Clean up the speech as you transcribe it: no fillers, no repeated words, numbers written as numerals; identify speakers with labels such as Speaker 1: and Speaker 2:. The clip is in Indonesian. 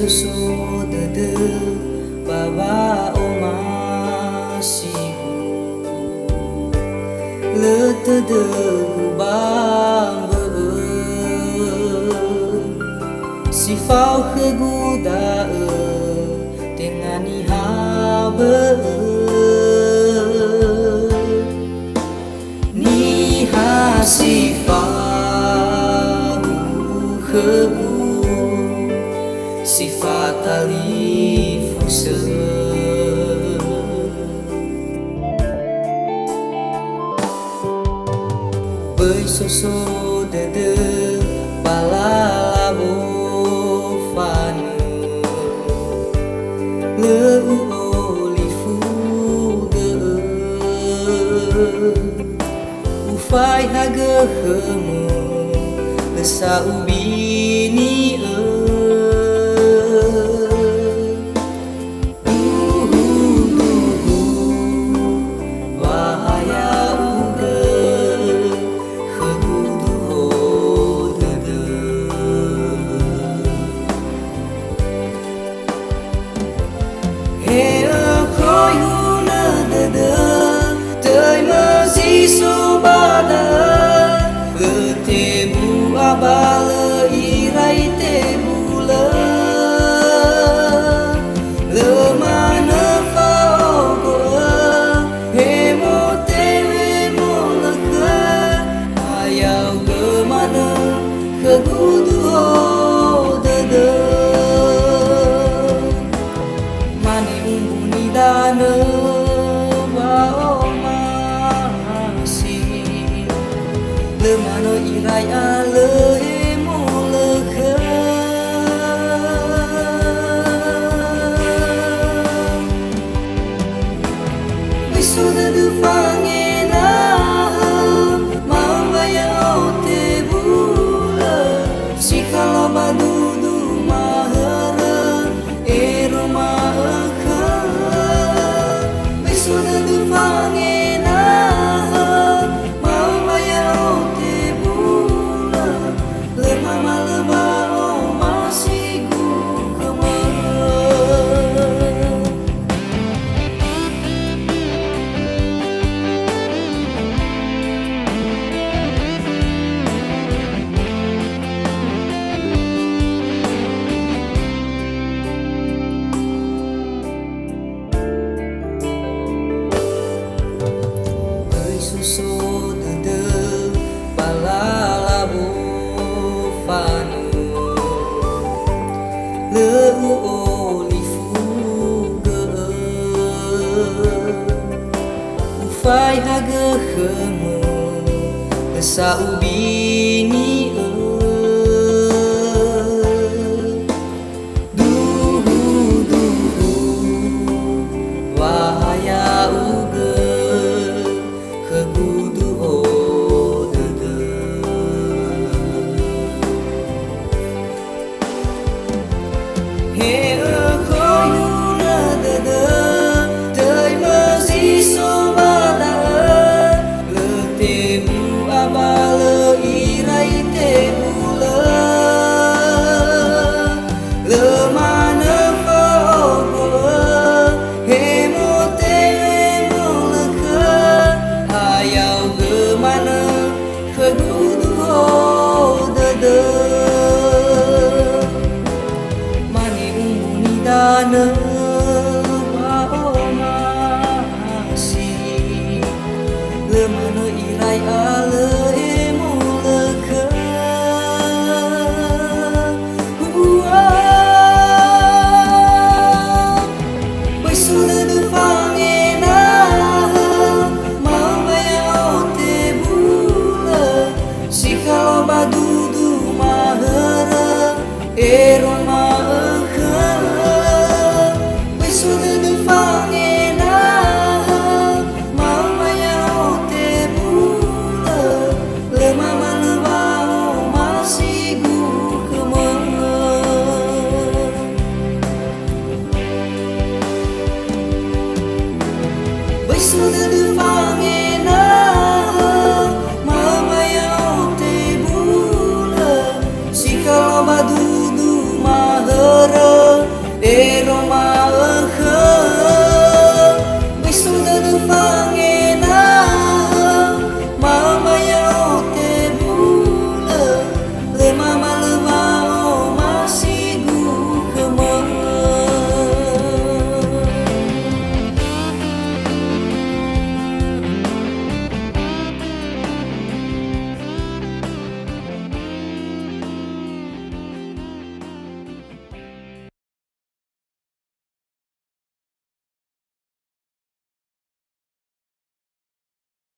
Speaker 1: susu dede baba omasiku letede bang si fau keguda dengan habe ni si fau kegu sifat alifuse bai soso dede balalabo fanu leu olifu de ufai haga khemu lesa ubini bala irai te bula le mana fa go he mo te mo la ayau ge mana ke gudu de mani umbuni dana wa masi le mana irai ale sudah dufangena mawaya te bula si kalau badudu mahara ero mahaka sudah dufangena mawaya te bula lemama lema masih ku susu dede balalabo fanu leu olifu ge ufai haga khemu lesa ubini dana wa omasi le mana irai ale emo leka bai sudah dufangena mawaya te bula si kalau badudu mahara ero sudah